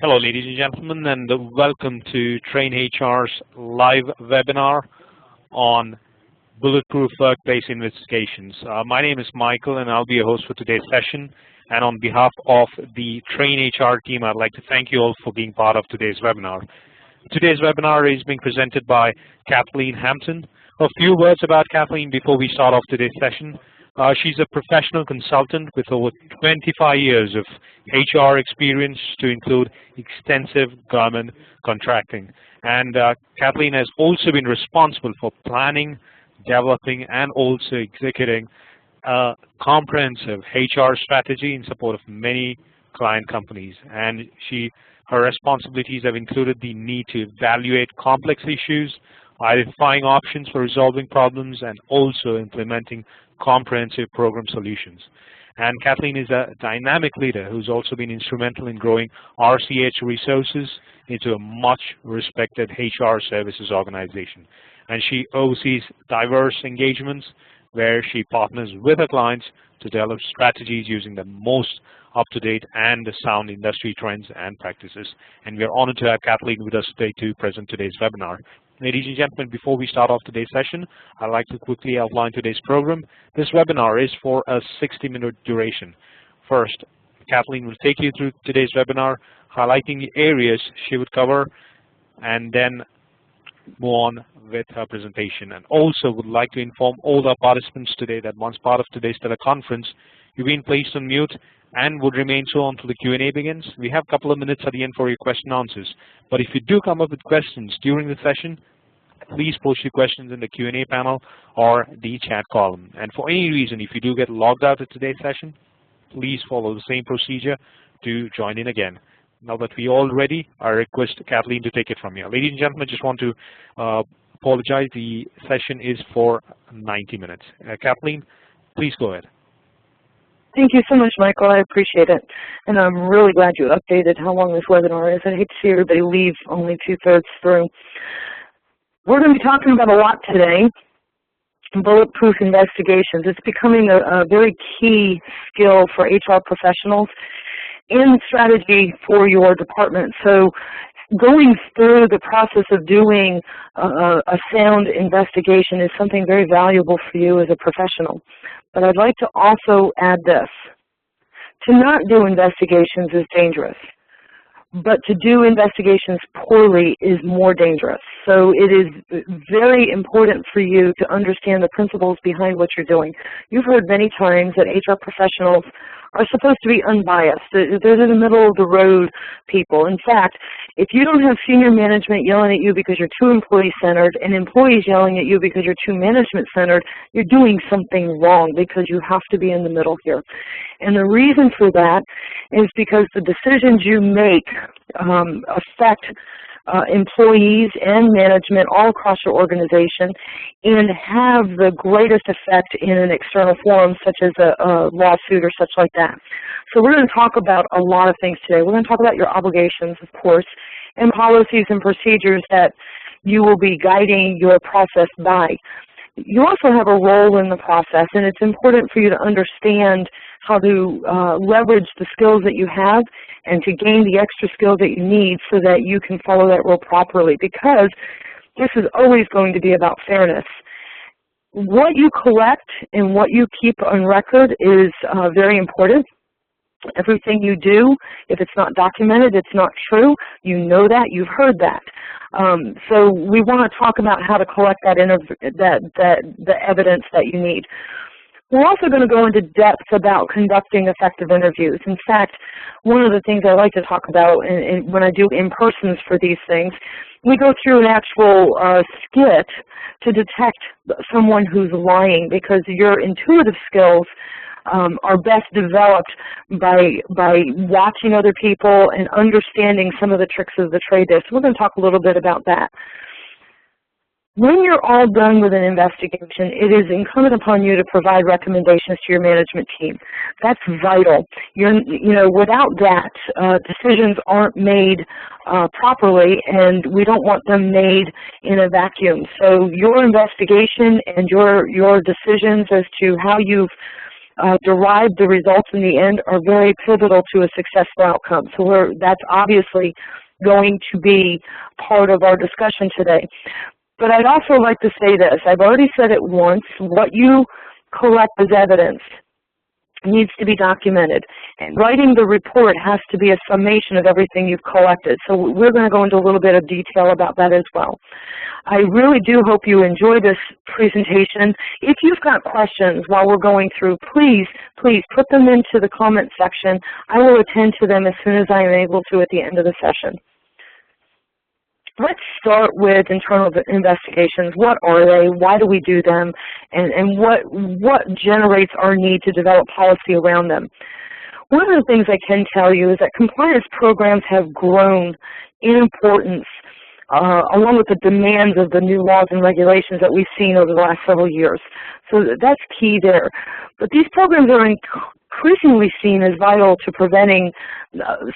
Hello, ladies and gentlemen, and welcome to TrainHR's live webinar on Bulletproof Workplace Investigations. My name is Michael, and I'll be your host for today's session. And on behalf of the TrainHR team, I'd like to thank you all for being part of today's webinar. Today's webinar is being presented by Kathleen Hampton. A few words about Kathleen before we start off today's session. She's a professional consultant with over 25 years of HR experience to include extensive government contracting. And Kathleen has also been responsible for planning, developing, and also executing a comprehensive HR strategy in support of many client companies. And her responsibilities have included the need to evaluate complex issues, identifying options for resolving problems, and also implementing comprehensive program solutions. And Kathleen is a dynamic leader who's also been instrumental in growing RCH resources into a much respected HR services organization. And she oversees diverse engagements where she partners with her clients to develop strategies using the most up-to-date and sound industry trends and practices. And we are honored to have Kathleen with us today to present today's webinar. Ladies and gentlemen, before we start off today's session, I'd like to quickly outline today's program. This webinar is for a 60-minute duration. First, Kathleen will take you through today's webinar, highlighting the areas she would cover, and then move on with her presentation. And also would like to inform all the participants today that once part of today's teleconference, you've been placed on mute and would remain so until the Q&A begins. We have a couple of minutes at the end for your question and answers. But if you do come up with questions during the session, please post your questions in the Q&A panel or the chat column. And for any reason, if you do get logged out of today's session, please follow the same procedure to join in again. Now that we're all ready, I request Kathleen to take it from here. Ladies and gentlemen, I just want to apologize. The session is for 90 minutes. Kathleen, please go ahead. Thank you so much, Michael. I appreciate it. And I'm really glad you updated how long this webinar is. I hate to see everybody leave only 2/3 through. We're going to be talking about a lot today. Bulletproof investigations. It's becoming a very key skill for HR professionals and strategy for your department. So going through the process of doing a sound investigation is something very valuable for you as a professional. But I'd like to also add this. To not do investigations is dangerous, but to do investigations poorly is more dangerous. So it is very important for you to understand the principles behind what you're doing. You've heard many times that HR professionals are supposed to be unbiased. They're in the middle of the road people. In fact, if you don't have senior management yelling at you because you're too employee-centered and employees yelling at you because you're too management-centered, you're doing something wrong because you have to be in the middle here. And the reason for that is because the decisions you make affect employees and management all across your organization and have the greatest effect in an external forum such as a lawsuit or such like that. So we're going to talk about a lot of things today. We're going to talk about your obligations, of course, and policies and procedures that you will be guiding your process by. You also have a role in the process, and it's important for you to understand how to leverage the skills that you have and to gain the extra skills that you need so that you can follow that role properly, because this is always going to be about fairness. What you collect and what you keep on record is very important. Everything you do, if it's not documented, it's not true. You know that. You've heard that. So we want to talk about how to collect that the evidence that you need. We're also going to go into depth about conducting effective interviews. In fact, one of the things I like to talk about when I do in-persons for these things, we go through an actual skit to detect someone who's lying, because your intuitive skills are best developed by watching other people and understanding some of the tricks of the trade there. So we're going to talk a little bit about that. When you're all done with an investigation, it is incumbent upon you to provide recommendations to your management team. That's vital. Without that, decisions aren't made properly, and we don't want them made in a vacuum. So your investigation and your decisions as to how you've derive the results in the end are very pivotal to a successful outcome. So that's obviously going to be part of our discussion today. But I'd also like to say this. I've already said it once. What you collect as evidence needs to be documented. And writing the report has to be a summation of everything you've collected. So we're going to go into a little bit of detail about that as well. I really do hope you enjoy this presentation. If you've got questions while we're going through, please put them into the comment section. I will attend to them as soon as I am able to at the end of the session. Let's start with internal investigations. What are they? Why do we do them? And what generates our need to develop policy around them? One of the things I can tell you is that compliance programs have grown in importance along with the demands of the new laws and regulations that we've seen over the last several years. So that's key there. But these programs are increasingly seen as vital to preventing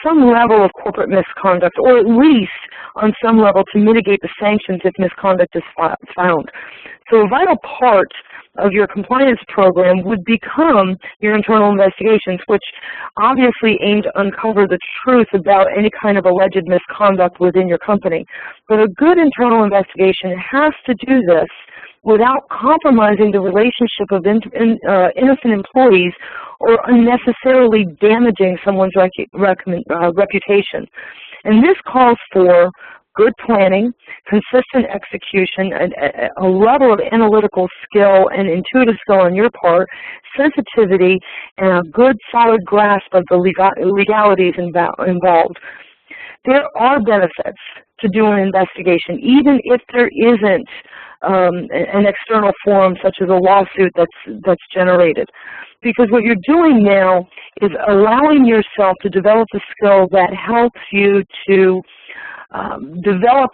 some level of corporate misconduct, or at least on some level to mitigate the sanctions if misconduct is found. So a vital part of your compliance program would become your internal investigations, which obviously aim to uncover the truth about any kind of alleged misconduct within your company. But a good internal investigation has to do this without compromising the relationship of innocent employees or unnecessarily damaging someone's reputation. And this calls for good planning, consistent execution, a level of analytical skill and intuitive skill on your part, sensitivity, and a good solid grasp of the legalities involved. There are benefits to do an investigation, even if there isn't an external forum such as a lawsuit that's generated. Because what you're doing now is allowing yourself to develop a skill that helps you to develop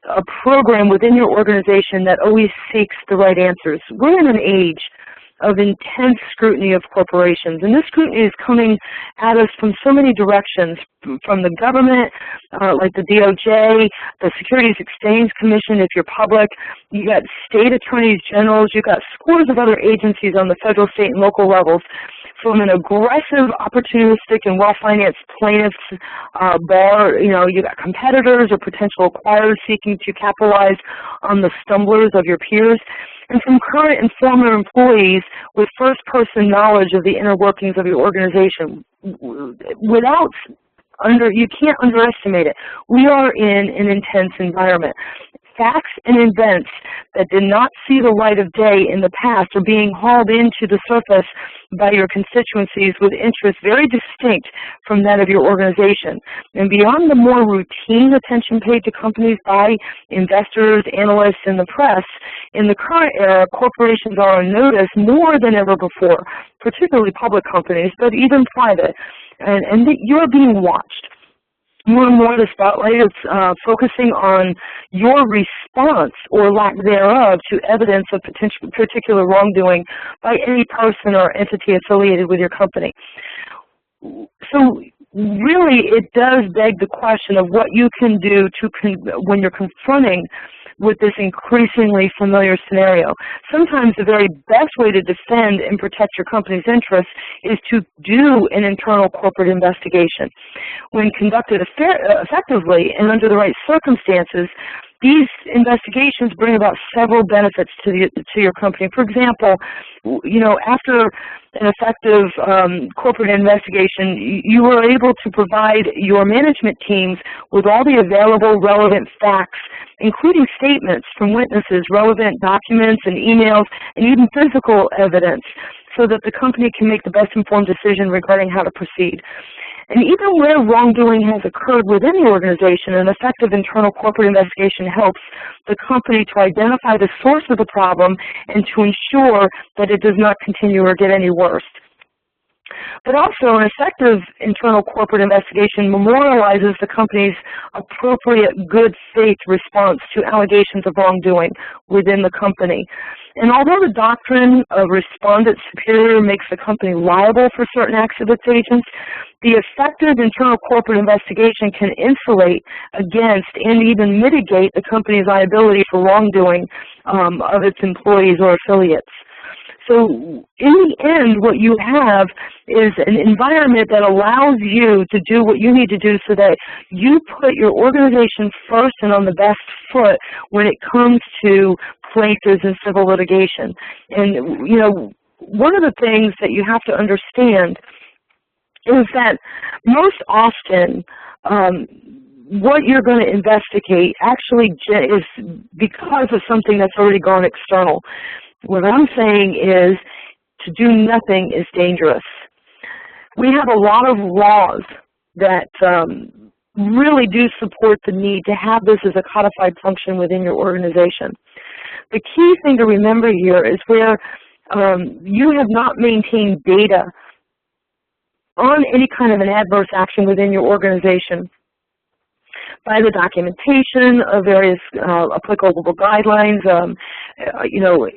a program within your organization that always seeks the right answers. We're in an age of intense scrutiny of corporations, and this scrutiny is coming at us from so many directions, from the government, like the DOJ, the Securities Exchange Commission if you're public, you got state attorneys generals, you've got scores of other agencies on the federal, state, and local levels. From an aggressive, opportunistic, and well-financed plaintiffs bar, you got competitors or potential acquirers seeking to capitalize on the stumblers of your peers, and from current and former employees with first-person knowledge of the inner workings of your organization. You can't underestimate it. We are in an intense environment. Facts and events that did not see the light of day in the past are being hauled into the surface by your constituencies with interests very distinct from that of your organization. And beyond the more routine attention paid to companies by investors, analysts, and the press, in the current era, corporations are on notice more than ever before, particularly public companies, but even private, and you're being watched. More and more the spotlight is focusing on your response or lack thereof to evidence of particular wrongdoing by any person or entity affiliated with your company. So really it does beg the question of what you can do when you're confronting with this increasingly familiar scenario. Sometimes the very best way to defend and protect your company's interests is to do an internal corporate investigation. When conducted effectively and under the right circumstances, these investigations bring about several benefits to your company. For example, after an effective corporate investigation, you were able to provide your management teams with all the available relevant facts, including statements from witnesses, relevant documents and emails, and even physical evidence, so that the company can make the best informed decision regarding how to proceed. And even where wrongdoing has occurred within the organization, an effective internal corporate investigation helps the company to identify the source of the problem and to ensure that it does not continue or get any worse. But also, an effective internal corporate investigation memorializes the company's appropriate good faith response to allegations of wrongdoing within the company. And although the doctrine of respondent superior makes the company liable for certain acts of its agents, the effective internal corporate investigation can insulate against and even mitigate the company's liability for wrongdoing of its employees or affiliates. So in the end, what you have is an environment that allows you to do what you need to do so that you put your organization first and on the best foot when it comes to plaintiffs in civil litigation. And, you know, one of the things that you have to understand is that most often what you're going to investigate actually is because of something that's already gone external. What I'm saying is to do nothing is dangerous. We have a lot of laws that really do support the need to have this as a codified function within your organization. The key thing to remember here is where you have not maintained data on any kind of an adverse action within your organization by the documentation of various applicable guidelines, you know,